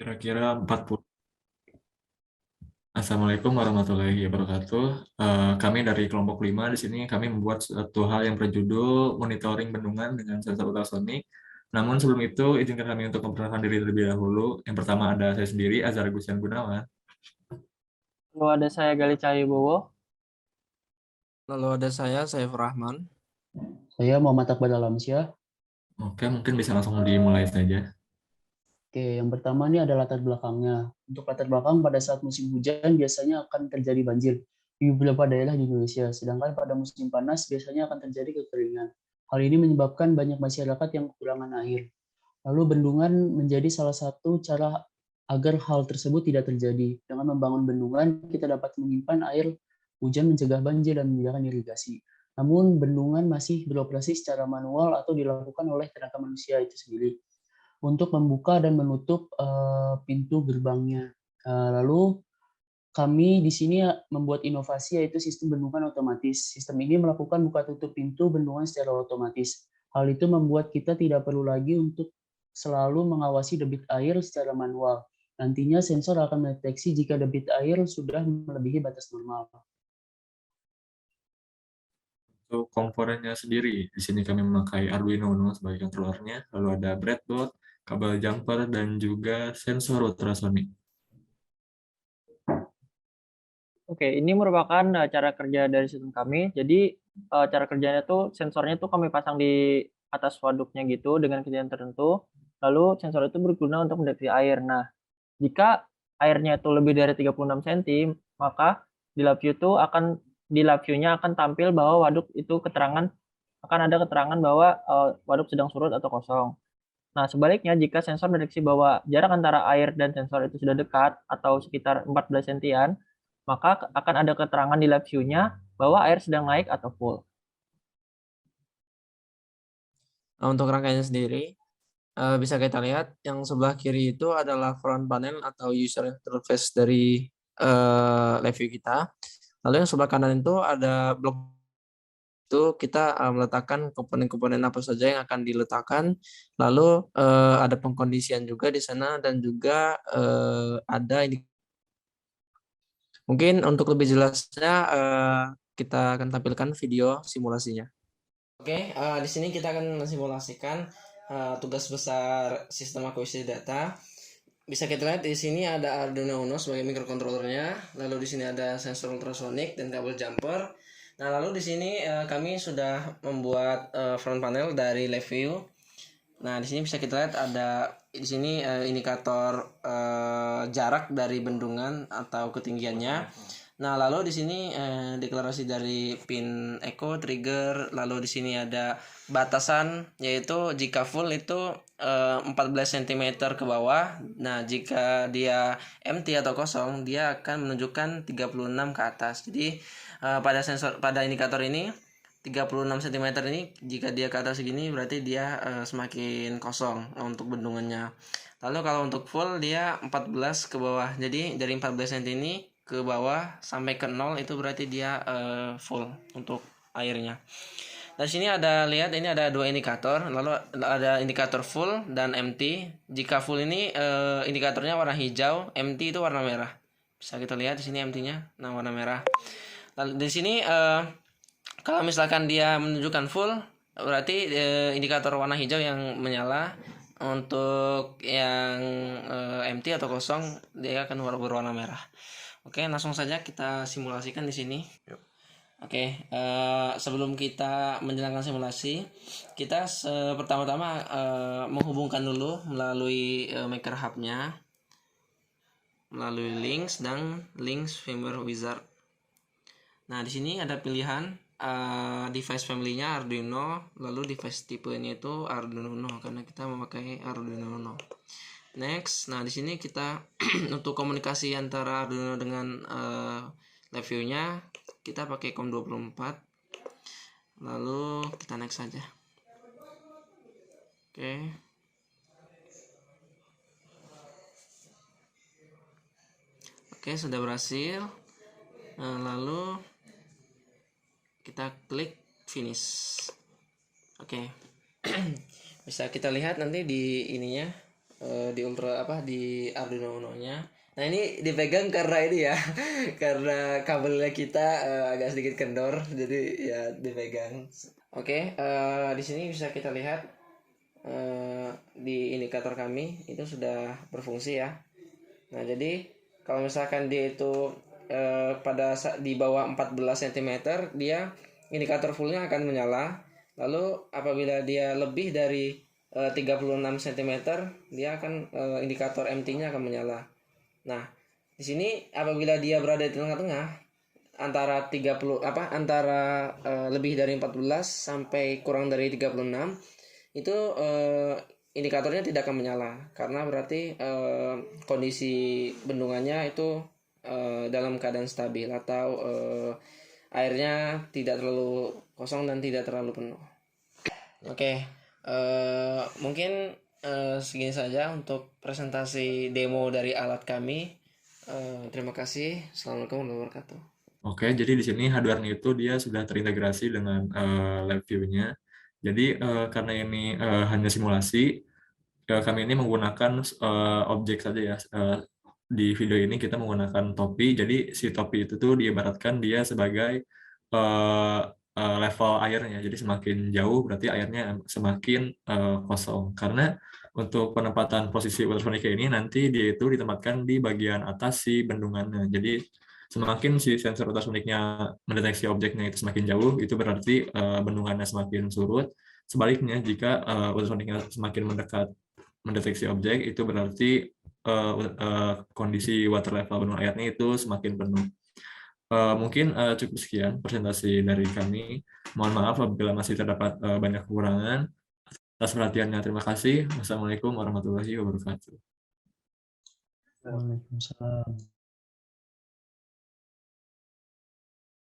Kira-kira 40. Assalamualaikum warahmatullahi wabarakatuh. Kami dari kelompok 5 di sini kami membuat suatu hal yang berjudul monitoring bendungan dengan sensor ultrasonik. Namun sebelum itu izinkan kami untuk memperkenalkan diri terlebih dahulu. Yang pertama ada saya sendiri Azhar Gusian Gunawan. Lalu ada saya Gali Cahyobowo. Lalu ada saya Saifur Rahman. Saya Muhammad Akbar Alamsyah. Oke, mungkin bisa langsung dimulai saja. Oke, yang pertama ini ada latar belakangnya. Untuk latar belakang, pada saat musim hujan biasanya akan terjadi banjir di beberapa daerah di Indonesia, sedangkan pada musim panas biasanya akan terjadi kekeringan. Hal ini menyebabkan banyak masyarakat yang kekurangan air. Lalu bendungan menjadi salah satu cara agar hal tersebut tidak terjadi. Dengan membangun bendungan, kita dapat menyimpan air hujan, mencegah banjir, dan menyediakan irigasi. Namun bendungan masih beroperasi secara manual atau dilakukan oleh tenaga manusia itu sendiri untuk membuka dan menutup pintu gerbangnya. Lalu kami di sini membuat inovasi yaitu sistem bendungan otomatis. Sistem ini melakukan buka tutup pintu bendungan secara otomatis. Hal itu membuat kita tidak perlu lagi untuk selalu mengawasi debit air secara manual. Nantinya sensor akan mendeteksi jika debit air sudah melebihi batas normal. Untuk komponennya sendiri, di sini kami memakai Arduino Uno sebagai controllernya, lalu ada breadboard, kabel jumper, dan juga sensor ultrasonik. Oke, ini merupakan cara kerja dari sistem kami. Jadi cara kerjanya tuh sensornya tuh kami pasang di atas waduknya gitu dengan ketinggian tertentu. Lalu sensor itu berguna untuk mendeteksi air. Nah, jika airnya itu lebih dari 36 cm, maka di lab view tuh di lab view-nya akan tampil bahwa waduk itu akan ada keterangan bahwa waduk sedang surut atau kosong. Nah, sebaliknya jika sensor mendeteksi bahwa jarak antara air dan sensor itu sudah dekat atau sekitar 14 sentian, maka akan ada keterangan di lab view-nya bahwa air sedang naik atau full. Nah, untuk rangkaiannya sendiri, bisa kita lihat yang sebelah kiri itu adalah front panel atau user interface dari review kita. Lalu yang sebelah kanan itu ada blok itu kita meletakkan komponen-komponen apa saja yang akan diletakkan. Lalu ada pengkondisian juga di sana dan juga ada ini. Mungkin untuk lebih jelasnya kita akan tampilkan video simulasinya. Oke, di sini kita akan mensimulasikan tugas besar sistem akuisisi data. Bisa kita lihat di sini ada Arduino Uno sebagai microcontrollernya, lalu di sini ada sensor ultrasonik dan kabel jumper. Nah, lalu di sini kami sudah membuat front panel dari live view. Nah, di sini bisa kita lihat ada di sini indikator jarak dari bendungan atau ketinggiannya. Nah, lalu di sini deklarasi dari pin echo trigger, lalu di sini ada batasan yaitu jika full itu 14 cm ke bawah. Nah, jika dia empty atau kosong, dia akan menunjukkan 36 ke atas. Jadi pada indikator ini 36 cm ini jika dia ke atas segini berarti dia semakin kosong untuk bendungannya. Lalu kalau untuk full dia 14 ke bawah. Jadi dari 14 cm ini ke bawah sampai ke 0 itu berarti dia full untuk airnya. Di sini lihat ini ada dua indikator, lalu ada indikator full dan empty. Jika full ini indikatornya warna hijau, empty itu warna merah. Bisa kita lihat di sini empty-nya, nah warna merah. Lalu di sini kalau misalkan dia menunjukkan full, berarti indikator warna hijau yang menyala. Untuk yang empty atau kosong, dia akan berwarna merah. Oke, langsung saja kita simulasikan di sini. Oke, sebelum kita menjalankan simulasi, kita pertama-tama menghubungkan dulu melalui Maker Hub-nya, melalui links dan links firmware wizard. Nah, di sini ada pilihan device family-nya Arduino, lalu device tipenya itu Arduino Uno karena kita memakai Arduino Uno. Next, nah di sini kita untuk komunikasi antara Arduino dengan live view-nya kita pakai COM24. Lalu kita next saja. Oke. Oke, sudah berhasil. Nah, lalu kita klik finish. Oke. Bisa kita lihat nanti di ininya di Arduino Uno-nya. Nah, ini dipegang karena ini ya, karena kabelnya kita agak sedikit kendor, jadi ya dipegang. Oke, di sini bisa kita lihat di indikator kami itu sudah berfungsi ya. Nah, jadi kalau misalkan dia itu di bawah 14 cm, dia indikator fullnya akan menyala. Lalu apabila dia lebih dari 36 cm, dia akan indikator MT-nya akan menyala. Nah, di sini apabila dia berada di tengah-tengah antara lebih dari 14 sampai kurang dari 36, itu indikatornya tidak akan menyala karena berarti kondisi bendungannya itu dalam keadaan stabil atau airnya tidak terlalu kosong dan tidak terlalu penuh. Oke, mungkin segini saja untuk presentasi demo dari alat kami. Terima kasih. Assalamualaikum warahmatullahi wabarakatuh. Oke, jadi di sini hardware-nya itu dia sudah terintegrasi dengan lab view-nya. Jadi karena ini hanya simulasi, kami ini menggunakan objek saja ya. Di video ini kita menggunakan topi. Jadi si topi itu tuh diibaratkan dia sebagai level airnya. Jadi semakin jauh berarti airnya semakin kosong. Karena untuk penempatan posisi ultrasonic ini nanti dia itu ditempatkan di bagian atas si bendungannya. Jadi semakin si sensor ultrasoniknya mendeteksi objeknya itu semakin jauh, itu berarti bendungannya semakin surut. Sebaliknya, jika ultrasoniknya semakin mendekat mendeteksi objek, itu berarti kondisi water level bendungan airnya itu semakin penuh. Mungkin cukup sekian presentasi dari kami. Mohon maaf apabila masih terdapat banyak kekurangan. Atas perhatiannya, terima kasih. Wassalamualaikum warahmatullahi wabarakatuh. Waalaikumsalam.